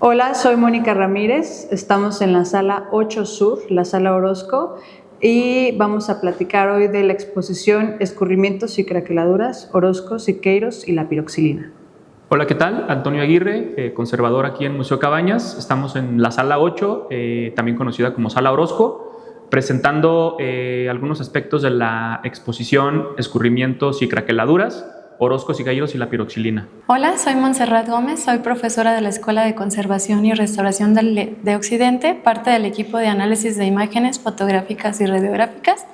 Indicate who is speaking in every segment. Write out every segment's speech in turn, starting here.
Speaker 1: Hola, soy Mónica Ramírez, estamos en la sala 8 Sur, la sala Orozco, y vamos a platicar hoy de la exposición Escurrimientos y craqueladuras, Orozco, Siqueiros y la piroxilina.
Speaker 2: Hola, ¿qué tal? Antonio Aguirre, conservador aquí en Museo Cabañas. Estamos en la sala 8, también conocida como sala Orozco, presentando algunos aspectos de la exposición Escurrimientos y craqueladuras, Orozco, Siqueiros y la piroxilina.
Speaker 3: Hola, soy Montserrat Gómez, soy profesora de la Escuela de Conservación y Restauración de Occidente, parte del equipo de análisis de imágenes fotográficas y radiográficas,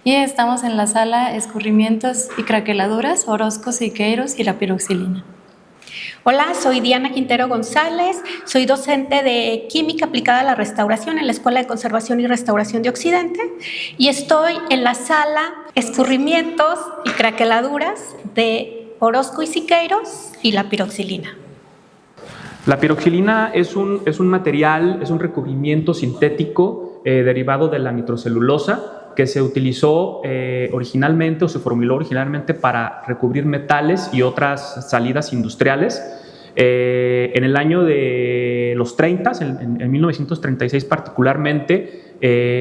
Speaker 3: y estamos en la sala Escurrimientos y craqueladuras, Orozco, Siqueiros y la piroxilina.
Speaker 4: Hola, soy Diana Quintero González, soy docente de Química Aplicada a la Restauración en la Escuela de Conservación y Restauración de Occidente y estoy en la sala Escurrimientos y craqueladuras de Orozco y Siqueiros y la piroxilina.
Speaker 2: La piroxilina es un material, es un recubrimiento sintético derivado de la nitrocelulosa que se utilizó originalmente o se formuló originalmente para recubrir metales y otras salidas industriales. En el año de los 30, en 1936 particularmente,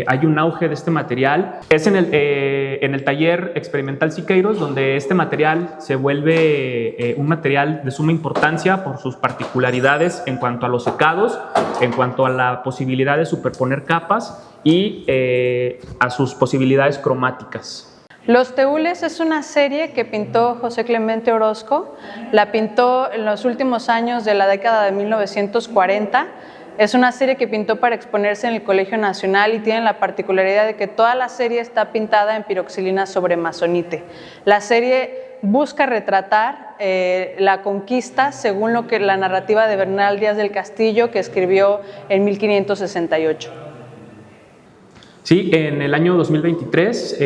Speaker 2: hay un auge de este material. Es en el taller experimental Siqueiros donde este material se vuelve un material de suma importancia por sus particularidades en cuanto a los secados, en cuanto a la posibilidad de superponer capas y a sus posibilidades cromáticas.
Speaker 1: Los Teúles es una serie que pintó José Clemente Orozco, la pintó en los últimos años de la década de 1940, es una serie que pintó para exponerse en el Colegio Nacional y tiene la particularidad de que toda la serie está pintada en piroxilina sobre masonite. La serie busca retratar la conquista según lo que la narrativa de Bernal Díaz del Castillo que escribió en 1568.
Speaker 2: Sí, en el año 2023,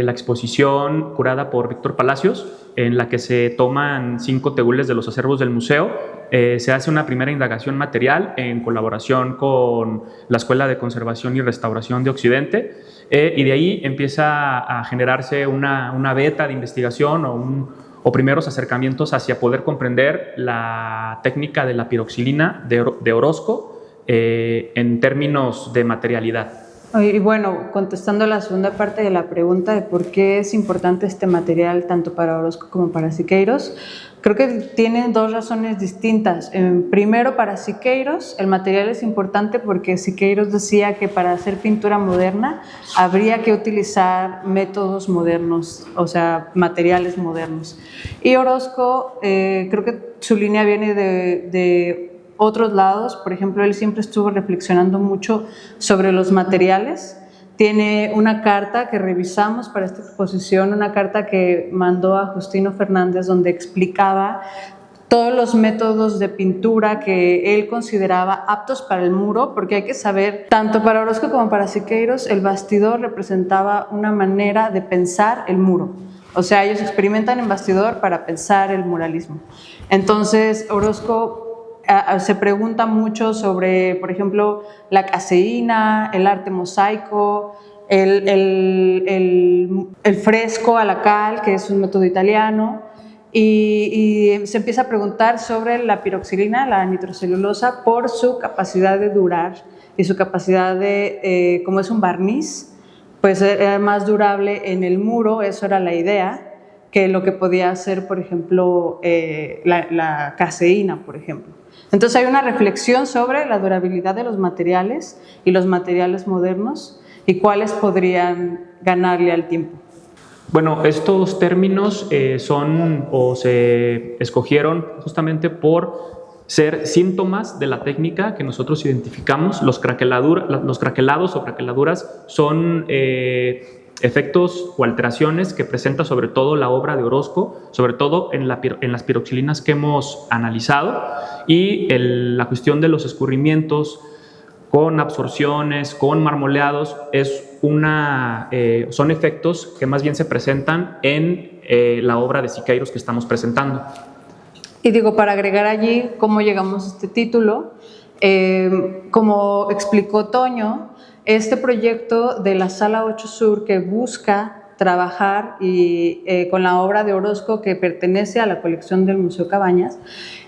Speaker 2: la exposición curada por Víctor Palacios, en la que se toman 5 teúles de los acervos del museo, se hace una primera indagación material en colaboración con la Escuela de Conservación y Restauración de Occidente, y de ahí empieza a generarse una beta de investigación o primeros acercamientos hacia poder comprender la técnica de la piroxilina de Orozco en términos de materialidad.
Speaker 1: Y bueno, contestando la segunda parte de la pregunta de por qué es importante este material tanto para Orozco como para Siqueiros, creo que tienen 2 razones distintas. Primero, para Siqueiros el material es importante porque Siqueiros decía que para hacer pintura moderna habría que utilizar métodos modernos, o sea, materiales modernos. Y Orozco, creo que su línea viene de otros lados. Por ejemplo, él siempre estuvo reflexionando mucho sobre los materiales. Tiene una carta que revisamos para esta exposición, una carta que mandó a Justino Fernández donde explicaba todos los métodos de pintura que él consideraba aptos para el muro, porque hay que saber, tanto para Orozco como para Siqueiros, el bastidor representaba una manera de pensar el muro. O sea, ellos experimentan en bastidor para pensar el muralismo. Entonces, Orozco se pregunta mucho sobre, por ejemplo, la caseína, el arte mosaico, el fresco a la cal, que es un método italiano, y se empieza a preguntar sobre la piroxilina, la nitrocelulosa, por su capacidad de durar y su capacidad de, como es un barniz, pues era más durable en el muro, eso era la idea, que lo que podía hacer, por ejemplo, la caseína, por ejemplo. Entonces hay una reflexión sobre la durabilidad de los materiales y los materiales modernos y cuáles podrían ganarle al tiempo.
Speaker 2: Bueno, estos términos se escogieron justamente por ser síntomas de la técnica que nosotros identificamos. Los craquelados o craqueladuras son efectos o alteraciones que presenta sobre todo la obra de Orozco, sobre todo en las piroxilinas que hemos analizado, y la cuestión de los escurrimientos con absorciones, con marmoleados, son efectos que más bien se presentan en la obra de Siqueiros que estamos presentando.
Speaker 1: Y digo, para agregar allí cómo llegamos a este título, como explicó Toño, este proyecto de la Sala 8 Sur que busca trabajar con la obra de Orozco que pertenece a la colección del Museo Cabañas,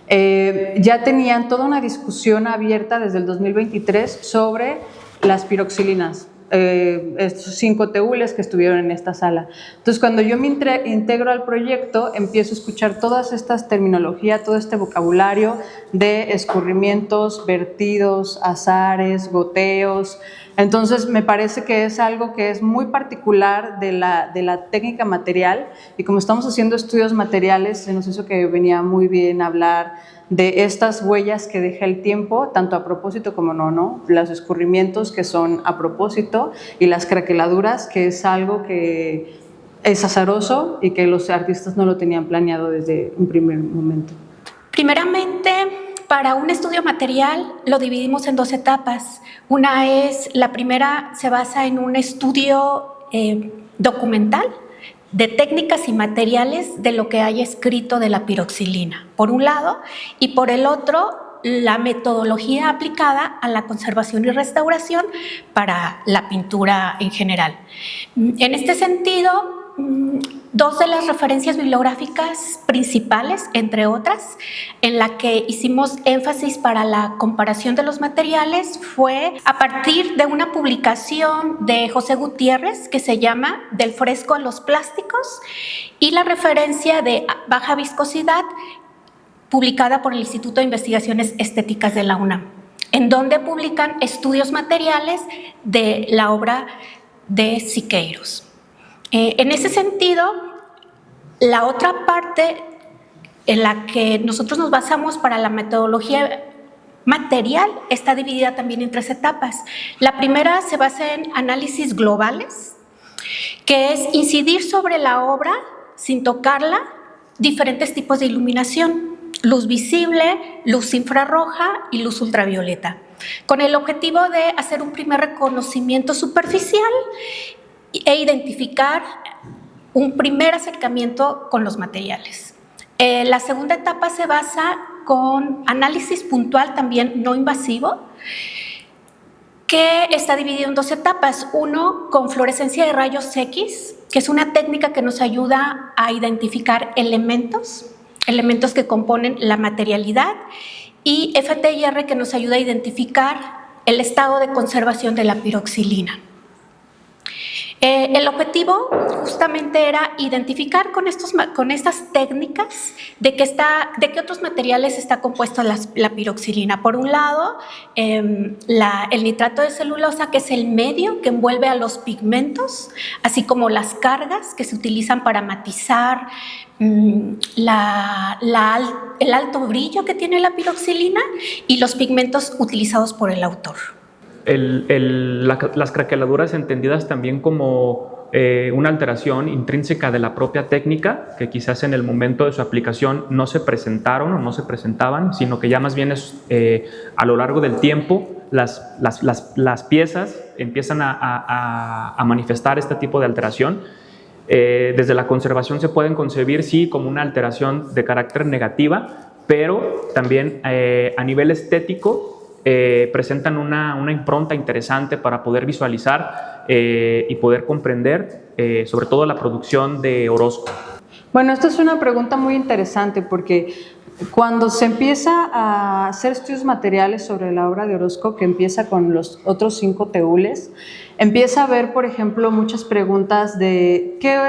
Speaker 1: ya tenían toda una discusión abierta desde el 2023 sobre las piroxilinas. Estos 5 TEULes que estuvieron en esta sala. Entonces, cuando yo me integro al proyecto, empiezo a escuchar todas estas terminologías, todo este vocabulario de escurrimientos, vertidos, azares, goteos. Entonces, me parece que es algo que es muy particular de la técnica material, y como estamos haciendo estudios materiales, se nos hizo que venía muy bien hablar de estas huellas que deja el tiempo, tanto a propósito como no, los escurrimientos que son a propósito y las craqueladuras, que es algo que es azaroso y que los artistas no lo tenían planeado desde un primer momento.
Speaker 4: Primeramente, para un estudio material lo dividimos en 2 etapas. La primera se basa en un estudio documental de técnicas y materiales de lo que hay escrito de la piroxilina, por un lado, y por el otro, la metodología aplicada a la conservación y restauración para la pintura en general. En este sentido, 2 de las referencias bibliográficas principales, entre otras, en la que hicimos énfasis para la comparación de los materiales fue a partir de una publicación de José Gutiérrez que se llama Del fresco a los plásticos, y la referencia de baja viscosidad publicada por el Instituto de Investigaciones Estéticas de la UNAM, en donde publican estudios materiales de la obra de Siqueiros. En ese sentido, la otra parte en la que nosotros nos basamos para la metodología material está dividida también en 3 etapas. La primera se basa en análisis globales, que es incidir sobre la obra sin tocarla, diferentes tipos de iluminación, luz visible, luz infrarroja y luz ultravioleta, con el objetivo de hacer un primer reconocimiento superficial e identificar un primer acercamiento con los materiales. La segunda etapa se basa con análisis puntual, también no invasivo, que está dividido en 2 etapas. Uno, con fluorescencia de rayos X, que es una técnica que nos ayuda a identificar elementos que componen la materialidad, y FTIR, que nos ayuda a identificar el estado de conservación de la piroxilina. El objetivo justamente era identificar con estas técnicas de qué otros materiales está compuesta la piroxilina. Por un lado, el nitrato de celulosa, que es el medio que envuelve a los pigmentos, así como las cargas que se utilizan para matizar el alto brillo que tiene la piroxilina, y los pigmentos utilizados por el autor.
Speaker 2: Las craqueladuras entendidas también como una alteración intrínseca de la propia técnica, que quizás en el momento de su aplicación no se presentaron o no se presentaban, sino que ya más bien a lo largo del tiempo las piezas empiezan a manifestar este tipo de alteración. Desde la conservación se pueden concebir, sí, como una alteración de carácter negativa, pero también a nivel estético presentan una impronta interesante para poder visualizar y poder comprender sobre todo la producción de Orozco.
Speaker 1: Bueno, esta es una pregunta muy interesante, porque cuando se empieza a hacer estudios materiales sobre la obra de Orozco, que empieza con los otros 5 TEULes, empieza a haber, por ejemplo, muchas preguntas de qué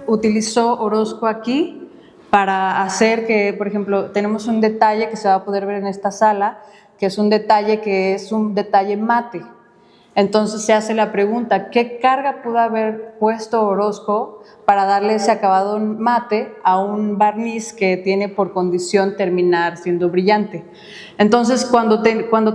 Speaker 1: utilizó Orozco aquí para hacer que, por ejemplo, tenemos un detalle que se va a poder ver en esta sala, que es un detalle mate. Entonces se hace la pregunta, ¿qué carga pudo haber puesto Orozco para darle ese acabado mate a un barniz que tiene por condición terminar siendo brillante? Entonces, cuando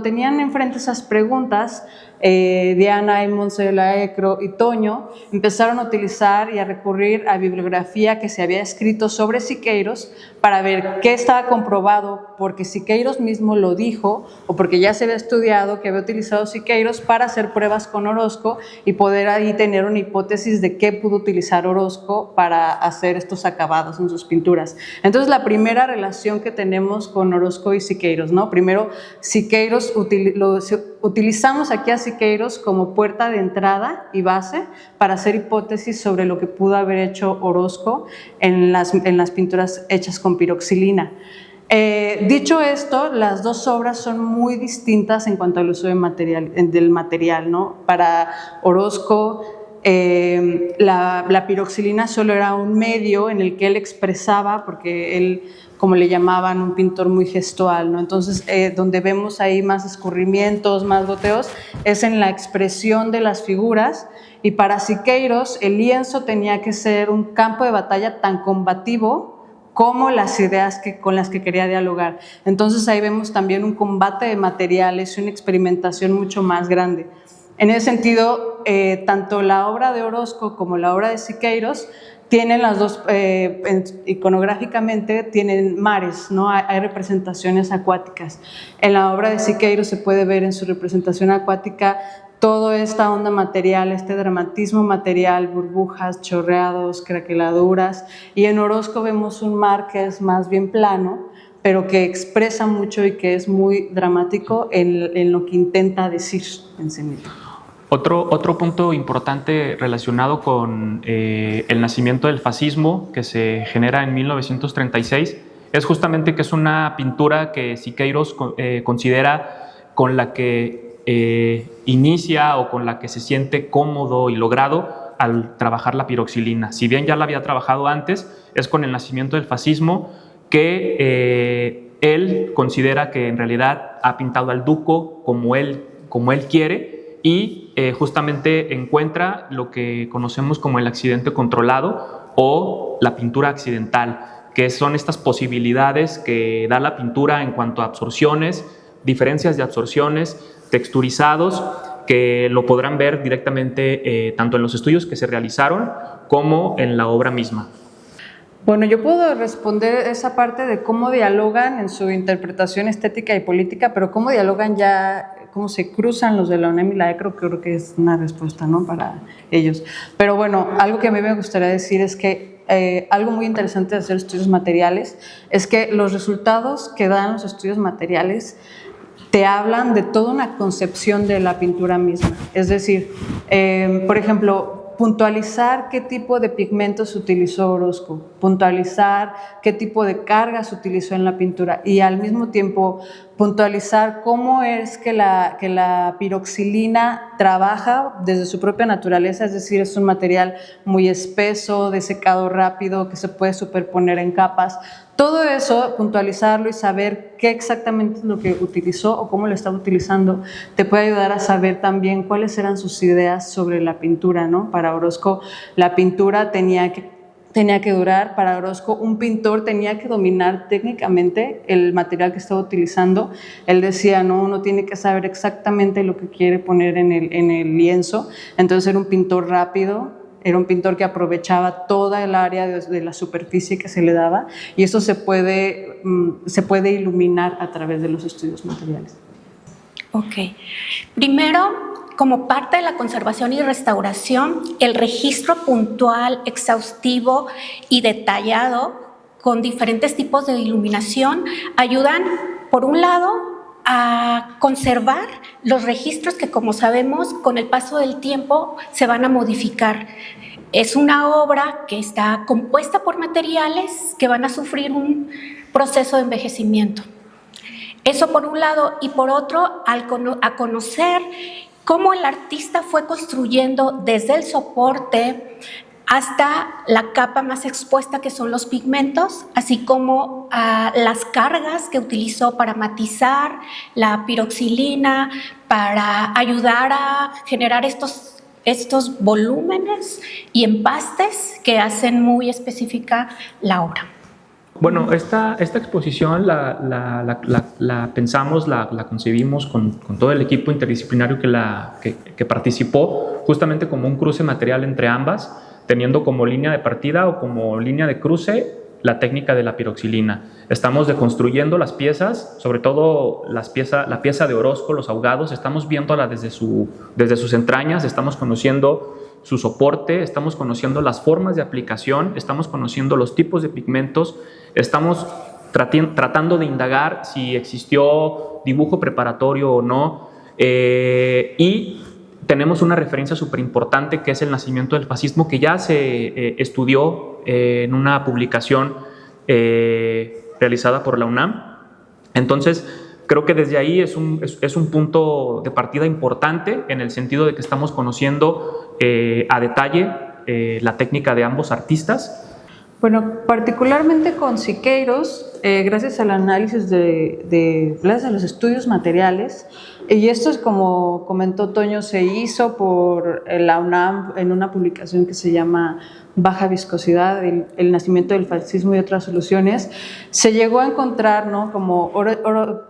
Speaker 1: tenían enfrente esas preguntas, Diana y Montse de la Ecro y Toño empezaron a utilizar y a recurrir a bibliografía que se había escrito sobre Siqueiros para ver qué estaba comprobado, porque Siqueiros mismo lo dijo o porque ya se había estudiado que había utilizado Siqueiros para hacer pruebas con Orozco y poder ahí tener una hipótesis de qué pudo utilizar Orozco para hacer estos acabados en sus pinturas. Entonces, la primera relación que tenemos con Orozco y Siqueiros, ¿no? Primero, Siqueiros utilizamos aquí a Siqueiros como puerta de entrada y base para hacer hipótesis sobre lo que pudo haber hecho Orozco en las pinturas hechas con piroxilina. Dicho esto, las dos obras son muy distintas en cuanto al uso del material, ¿no? Para Orozco, la piroxilina solo era un medio en el que él expresaba, porque él, como le llamaban, un pintor muy gestual, ¿no? Entonces, donde vemos ahí más escurrimientos, más goteos, es en la expresión de las figuras. Y para Siqueiros, el lienzo tenía que ser un campo de batalla tan combativo como las ideas con las que quería dialogar. Entonces ahí vemos también un combate de materiales y una experimentación mucho más grande. En ese sentido, tanto la obra de Orozco como la obra de Siqueiros tienen las dos, iconográficamente, tienen mares, ¿no? Hay representaciones acuáticas. En la obra de Siqueiros se puede ver en su representación acuática toda esta onda material, este dramatismo material, burbujas, chorreados, craqueladuras, y en Orozco vemos un mar que es más bien plano, pero que expresa mucho y que es muy dramático en lo que intenta decir en sí mismo.
Speaker 2: Otro punto importante relacionado con el nacimiento del fascismo, que se genera en 1936, es justamente que es una pintura que Siqueiros considera con la que inicia o con la que se siente cómodo y logrado al trabajar la piroxilina. Si bien ya la había trabajado antes, es con el nacimiento del fascismo que él considera que en realidad ha pintado al Duco como él quiere, y justamente encuentra lo que conocemos como el accidente controlado o la pintura accidental, que son estas posibilidades que da la pintura en cuanto a absorciones, diferencias de absorciones, texturizados, que lo podrán ver directamente tanto en los estudios que se realizaron como en la obra misma.
Speaker 1: Bueno, yo puedo responder esa parte de cómo dialogan en su interpretación estética y política, pero cómo dialogan ya, cómo se cruzan los de la UNAM y la ECRO, creo que es una respuesta, ¿no?, para ellos. Pero bueno, algo que a mí me gustaría decir es que algo muy interesante de hacer estudios materiales es que los resultados que dan los estudios materiales te hablan de toda una concepción de la pintura misma. Es decir, por ejemplo, puntualizar qué tipo de pigmentos utilizó Orozco, puntualizar qué tipo de cargas utilizó en la pintura y al mismo tiempo puntualizar cómo es que la piroxilina trabaja desde su propia naturaleza, es decir, es un material muy espeso, de secado rápido, que se puede superponer en capas. Todo eso, puntualizarlo y saber qué exactamente es lo que utilizó o cómo lo estaba utilizando, te puede ayudar a saber también cuáles eran sus ideas sobre la pintura, ¿no? Para Orozco, la pintura tenía que durar. Para Orozco, un pintor tenía que dominar técnicamente el material que estaba utilizando. Él decía, no, uno tiene que saber exactamente lo que quiere poner en el lienzo. Entonces era un pintor rápido, era un pintor que aprovechaba toda el área de la superficie que se le daba, y eso se puede iluminar a través de los estudios materiales.
Speaker 4: Ok. Primero, como parte de la conservación y restauración, el registro puntual, exhaustivo y detallado con diferentes tipos de iluminación ayudan, por un lado, a conservar los registros que, como sabemos, con el paso del tiempo se van a modificar. Es una obra que está compuesta por materiales que van a sufrir un proceso de envejecimiento. Eso por un lado, y por otro, a conocer cómo el artista fue construyendo desde el soporte hasta la capa más expuesta, que son los pigmentos, así como las cargas que utilizó para matizar, la piroxilina, para ayudar a generar estos volúmenes y empastes que hacen muy específica la obra.
Speaker 2: Bueno, esta exposición la pensamos, la concebimos con todo el equipo interdisciplinario que participó, justamente como un cruce material entre ambas, teniendo como línea de partida o como línea de cruce la técnica de la piroxilina. Estamos deconstruyendo las piezas, sobre todo la pieza de Orozco, los ahogados, estamos viéndola desde sus entrañas, estamos conociendo su soporte, estamos conociendo las formas de aplicación, estamos conociendo los tipos de pigmentos, estamos tratando de indagar si existió dibujo preparatorio o no, y tenemos una referencia súper importante que es el nacimiento del fascismo, que ya se estudió en una publicación realizada por la UNAM. Entonces, creo que desde ahí es un punto de partida importante en el sentido de que estamos conociendo a detalle la técnica de ambos artistas.
Speaker 1: Bueno, particularmente con Siqueiros, gracias al análisis gracias a los estudios materiales, y esto es como comentó Toño, se hizo por la UNAM en una publicación que se llama Baja Viscosidad, el nacimiento del fascismo y otras soluciones, se llegó a encontrar, ¿no? Como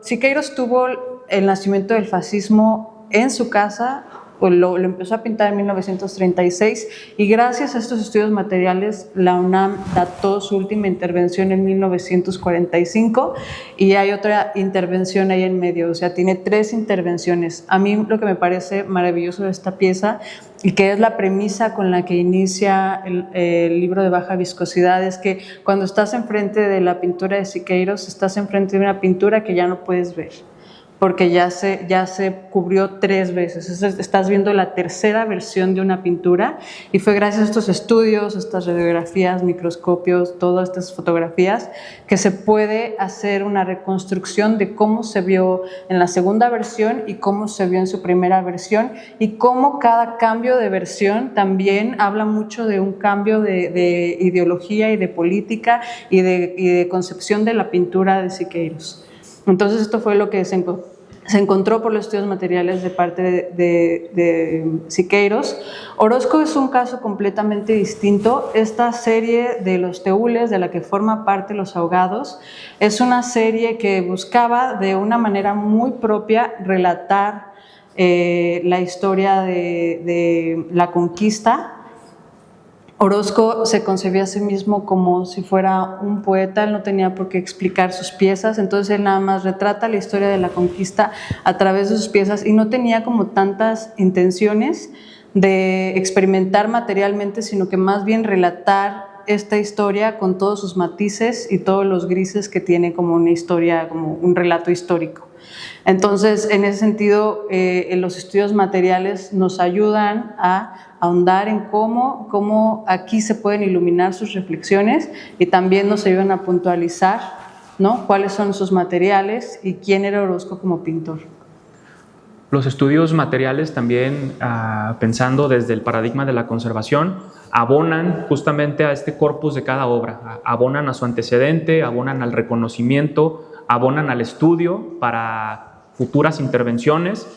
Speaker 1: Siqueiros tuvo el nacimiento del fascismo en su casa, lo empezó a pintar en 1936 y gracias a estos estudios materiales la UNAM dató su última intervención en 1945 y hay otra intervención ahí en medio, o sea, tiene 3 intervenciones. A mí lo que me parece maravilloso de esta pieza y que es la premisa con la que inicia el libro de Baja Viscosidad es que cuando estás enfrente de la pintura de Siqueiros, estás enfrente de una pintura que ya no puedes ver, porque ya se cubrió 3 veces. Estás viendo la tercera versión de una pintura y fue gracias a estos estudios, estas radiografías, microscopios, todas estas fotografías, que se puede hacer una reconstrucción de cómo se vio en la segunda versión y cómo se vio en su primera versión y cómo cada cambio de versión también habla mucho de un cambio de ideología y de política y de concepción de la pintura de Siqueiros. Entonces esto fue lo que se encontró por los estudios materiales de parte de Siqueiros. Orozco es un caso completamente distinto. Esta serie de los Teules, de la que forma parte Los Ahogados, es una serie que buscaba de una manera muy propia relatar la historia de la conquista. Orozco se concebía a sí mismo como si fuera un poeta, él no tenía por qué explicar sus piezas, entonces él nada más retrata la historia de la conquista a través de sus piezas y no tenía como tantas intenciones de experimentar materialmente, sino que más bien relatar esta historia con todos sus matices y todos los grises que tiene como una historia, como un relato histórico. Entonces, en ese sentido, los estudios materiales nos ayudan a ahondar en cómo aquí se pueden iluminar sus reflexiones y también nos ayudan a puntualizar, ¿no?, cuáles son sus materiales y quién era Orozco como pintor.
Speaker 2: Los estudios materiales también, pensando desde el paradigma de la conservación, abonan justamente a este corpus de cada obra, abonan a su antecedente, abonan al reconocimiento, abonan al estudio para futuras intervenciones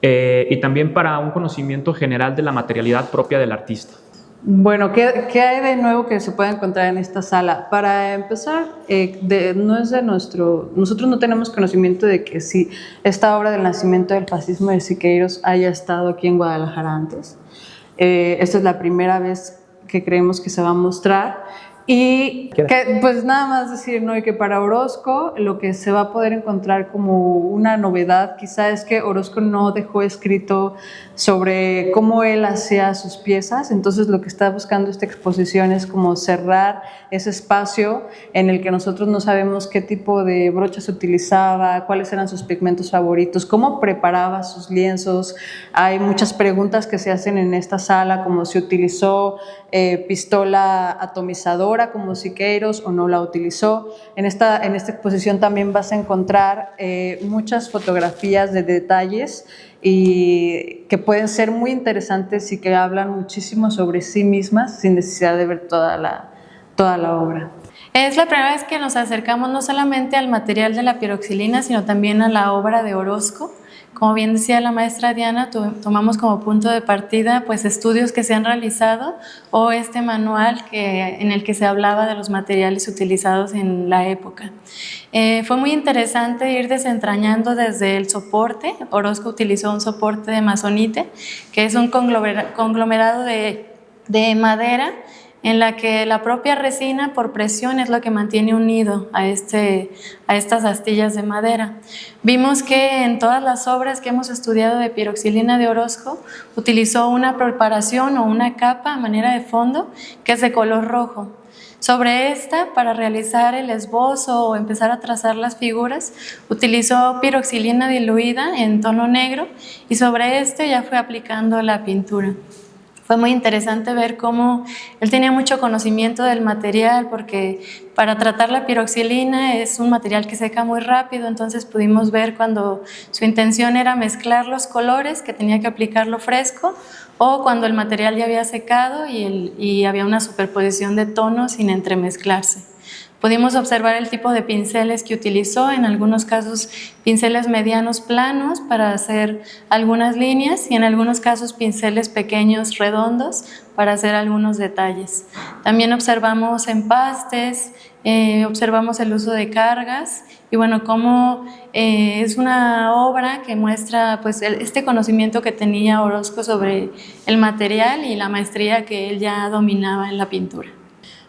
Speaker 2: y también para un conocimiento general de la materialidad propia del artista.
Speaker 1: Bueno, ¿qué hay de nuevo que se puede encontrar en esta sala? Para empezar, nosotros no tenemos conocimiento de que si esta obra del nacimiento del fascismo de Siqueiros haya estado aquí en Guadalajara antes. Esta es la primera vez que creemos que se va a mostrar. Y que, pues nada más decir, ¿no?, y que para Orozco lo que se va a poder encontrar como una novedad quizá es que Orozco no dejó escrito sobre cómo él hacía sus piezas, entonces lo que está buscando esta exposición es como cerrar ese espacio en el que nosotros no sabemos qué tipo de brochas utilizaba, cuáles eran sus pigmentos favoritos, cómo preparaba sus lienzos. Hay muchas preguntas que se hacen en esta sala, como si utilizó pistola atomizadora como Siqueiros o no la utilizó. En esta exposición también vas a encontrar muchas fotografías de detalles y que pueden ser muy interesantes y que hablan muchísimo sobre sí mismas sin necesidad de ver toda la obra.
Speaker 3: Es la primera vez que nos acercamos no solamente al material de la piroxilina, sino también a la obra de Orozco. Como bien decía la maestra Diana, tomamos como punto de partida pues estudios que se han realizado o este manual en el que se hablaba de los materiales utilizados en la época. Fue muy interesante ir desentrañando desde el soporte. Orozco utilizó un soporte de amazonite, que es un conglomerado de madera en la que la propia resina por presión es lo que mantiene unido a estas astillas de madera. Vimos que en todas las obras que hemos estudiado de piroxilina de Orozco utilizó una preparación o una capa a manera de fondo que es de color rojo. Sobre esta, para realizar el esbozo o empezar a trazar las figuras, utilizó piroxilina diluida en tono negro y sobre este ya fue aplicando la pintura. Fue muy interesante ver cómo él tenía mucho conocimiento del material, porque para tratar la piroxilina es un material que seca muy rápido, entonces pudimos ver cuando su intención era mezclar los colores, que tenía que aplicarlo fresco, o cuando el material ya había secado y había una superposición de tonos sin entremezclarse. Pudimos observar el tipo de pinceles que utilizó, en algunos casos pinceles medianos planos para hacer algunas líneas y en algunos casos pinceles pequeños redondos para hacer algunos detalles. También observamos empastes, observamos el uso de cargas y bueno, cómo es una obra que muestra pues este conocimiento que tenía Orozco sobre el material y la maestría que él ya dominaba en la pintura.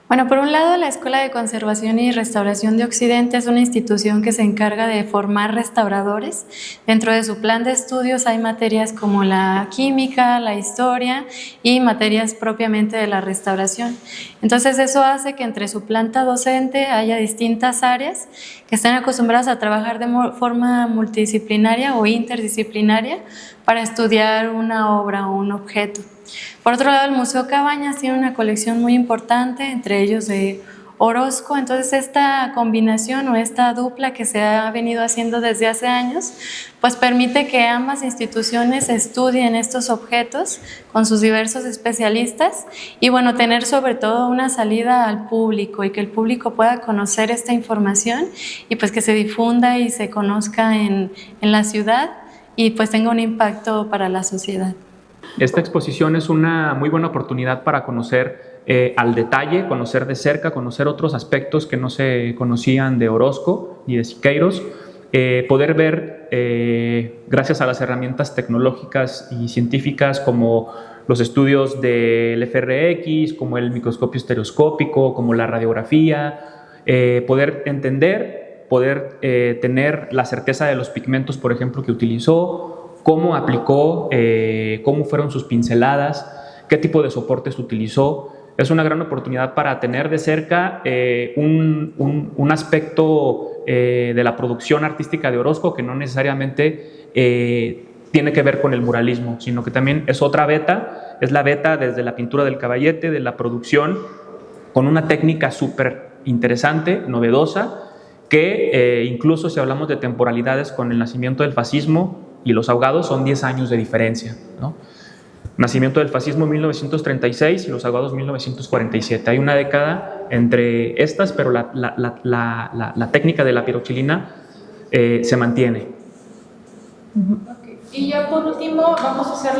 Speaker 3: Bueno, por un lado, la Escuela de Conservación y Restauración de Occidente es una institución que se encarga de formar restauradores. Dentro de su plan de estudios hay materias como la química, la historia y materias propiamente de la restauración. Entonces, eso hace que entre su planta docente haya distintas áreas que estén acostumbradas a trabajar de forma multidisciplinaria o interdisciplinaria para estudiar una obra o un objeto. Por otro lado, el Museo Cabañas tiene una colección muy importante, entre ellos de Orozco. Entonces, esta combinación o esta dupla que se ha venido haciendo desde hace años, pues permite que ambas instituciones estudien estos objetos con sus diversos especialistas y, bueno, tener sobre todo una salida al público y que el público pueda conocer esta información y pues que se difunda y se conozca en la ciudad y pues tenga un impacto para la sociedad.
Speaker 2: Esta exposición es una muy buena oportunidad para conocer al detalle, conocer de cerca, conocer otros aspectos que no se conocían de Orozco ni de Siqueiros, poder ver, gracias a las herramientas tecnológicas y científicas como los estudios del FRX, como el microscopio estereoscópico, como la radiografía, poder entender, poder tener la certeza de los pigmentos, por ejemplo, que utilizó, cómo aplicó, cómo fueron sus pinceladas, qué tipo de soportes utilizó. Es una gran oportunidad para tener de cerca un aspecto de la producción artística de Orozco que no necesariamente tiene que ver con el muralismo, sino que también es otra beta, es la beta desde la pintura del caballete, de la producción, con una técnica súper interesante, novedosa, que incluso si hablamos de temporalidades con el nacimiento del fascismo y Los Ahogados, son 10 años de diferencia, ¿no? Nacimiento del fascismo 1936 y Los Ahogados 1947. Hay una década entre estas, pero la técnica de la piroxilina se mantiene.
Speaker 5: Okay. Y ya por último vamos a hacer